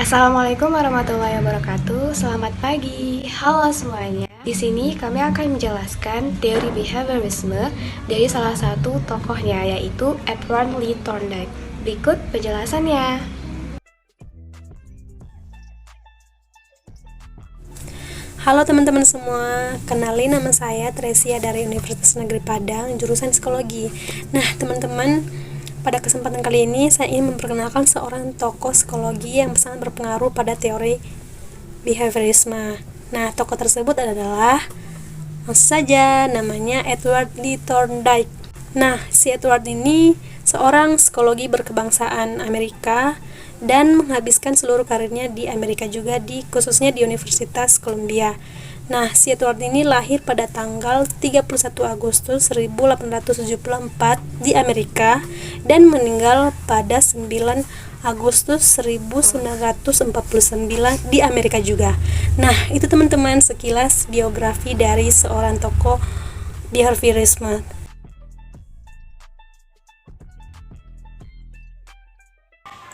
Assalamualaikum warahmatullahi wabarakatuh. Selamat pagi. Halo semuanya. Di sini kami akan menjelaskan teori behaviorisme dari salah satu tokohnya, yaitu Edward Lee Thorndike. Berikut penjelasannya. Halo teman-teman semua, kenalin nama saya Tresia dari Universitas Negeri Padang, jurusan Psikologi. Nah teman-teman, pada kesempatan kali ini saya ingin memperkenalkan seorang tokoh psikologi yang sangat berpengaruh pada teori behaviorisme. Nah, tokoh tersebut adalah langsung saja namanya Edward Lee Thorndike. Nah, si Edward ini seorang psikologi berkebangsaan Amerika dan menghabiskan seluruh karirnya di Amerika juga, khususnya di Universitas Columbia. Nah, si Edward ini lahir pada tanggal 31 Agustus 1874 di Amerika dan meninggal pada 9 Agustus 1949 di Amerika juga. Nah, itu teman-teman sekilas biografi dari seorang tokoh behaviorisme.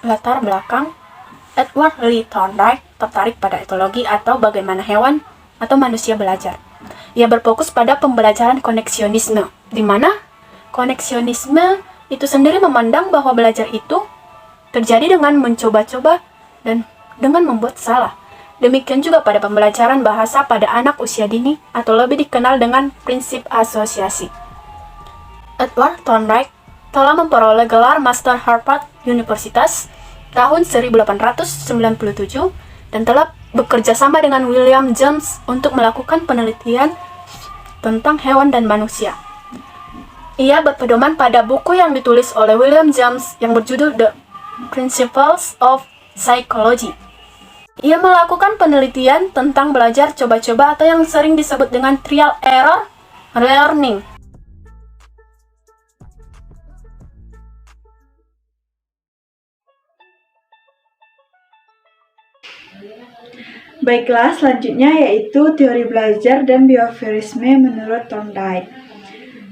Latar belakang Edward Lee Thorndike tertarik pada etologi atau bagaimana hewan atau manusia belajar. Ia berfokus pada pembelajaran koneksionisme, di mana koneksionisme itu sendiri memandang bahwa belajar itu terjadi dengan mencoba-coba dan dengan membuat salah. Demikian juga pada pembelajaran bahasa pada anak usia dini atau lebih dikenal dengan prinsip asosiasi. Edward Thorndike telah memperoleh gelar Master Harvard Universitas tahun 1897 dan telah bekerja sama dengan William James untuk melakukan penelitian tentang hewan dan manusia. Ia berpedoman pada buku yang ditulis oleh William James yang berjudul The Principles of Psychology. Ia melakukan penelitian tentang belajar coba-coba atau yang sering disebut dengan trial error learning. Baiklah, selanjutnya yaitu teori belajar dan behaviorisme menurut Thorndike.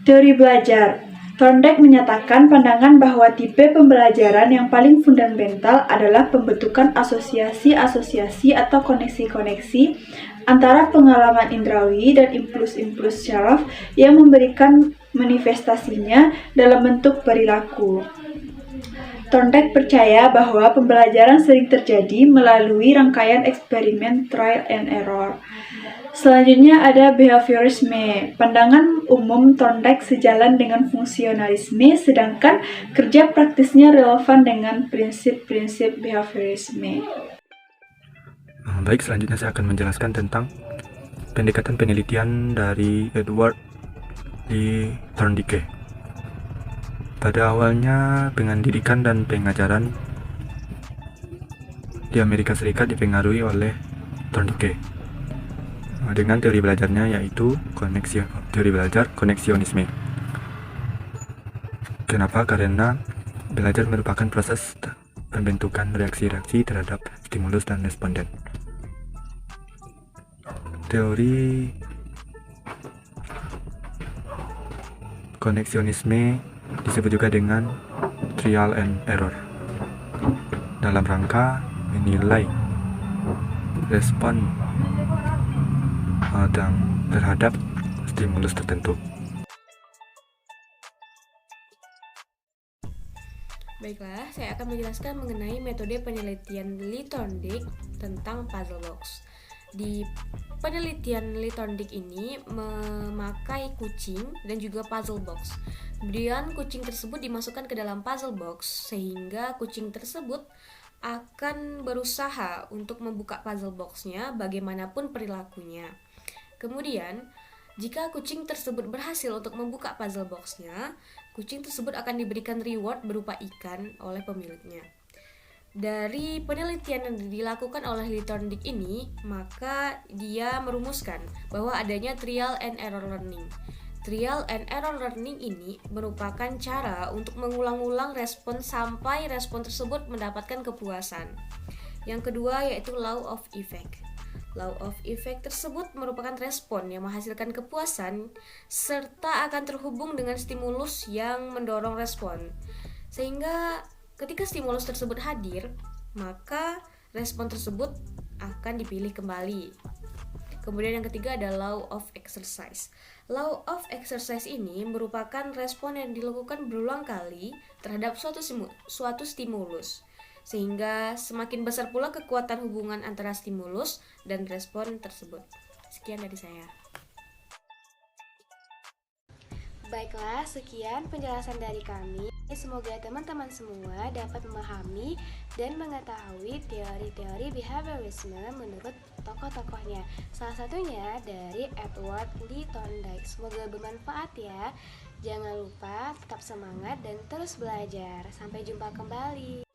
Teori belajar. Thorndike menyatakan pandangan bahwa tipe pembelajaran yang paling fundamental adalah pembentukan asosiasi-asosiasi atau koneksi-koneksi antara pengalaman indrawi dan impuls-impuls syaraf yang memberikan manifestasinya dalam bentuk perilaku. Thorndike percaya bahwa pembelajaran sering terjadi melalui rangkaian eksperimen trial and error. Selanjutnya ada behaviorisme. Pandangan umum Thorndike sejalan dengan fungsionalisme, sedangkan kerja praktisnya relevan dengan prinsip-prinsip behaviorisme. Baik, selanjutnya saya akan menjelaskan tentang pendekatan penelitian dari Edward Lee Thorndike. Pada awalnya, pendidikan dan pengajaran di Amerika Serikat dipengaruhi oleh Thorndike dengan teori belajarnya, yaitu teori belajar koneksionisme. Kenapa? Karena belajar merupakan proses pembentukan reaksi-reaksi terhadap stimulus dan responden. Teori koneksionisme disebut juga dengan trial and error dalam rangka menilai respon terhadap stimulus tertentu. Baiklah, saya akan menjelaskan mengenai metode penelitian Lee Thorndike tentang puzzle box. Di penelitian Lee Thorndike ini memakai kucing dan juga puzzle box. Kemudian kucing tersebut dimasukkan ke dalam puzzle box sehingga kucing tersebut akan berusaha untuk membuka puzzle boxnya bagaimanapun perilakunya. Kemudian, jika kucing tersebut berhasil untuk membuka puzzle boxnya, kucing tersebut akan diberikan reward berupa ikan oleh pemiliknya. Dari penelitian yang dilakukan oleh Lee Thorndike ini, maka dia merumuskan bahwa adanya trial and error learning. Trial and error learning ini merupakan cara untuk mengulang-ulang respon sampai respon tersebut mendapatkan kepuasan. Yang kedua yaitu law of effect. Law of effect tersebut merupakan respon yang menghasilkan kepuasan serta akan terhubung dengan stimulus yang mendorong respon. Sehingga ketika stimulus tersebut hadir, maka respon tersebut akan dipilih kembali. Kemudian yang ketiga ada law of exercise. Law of exercise ini merupakan respon yang dilakukan berulang kali terhadap suatu stimulus, sehingga semakin besar pula kekuatan hubungan antara stimulus dan respon tersebut. Sekian dari saya. Baiklah, sekian penjelasan dari kami. Semoga teman-teman semua dapat memahami dan mengetahui teori-teori behaviorisme menurut tokoh-tokohnya. Salah satunya dari Edward Lee Thorndike. Semoga bermanfaat ya. Jangan lupa tetap semangat dan terus belajar. Sampai jumpa kembali.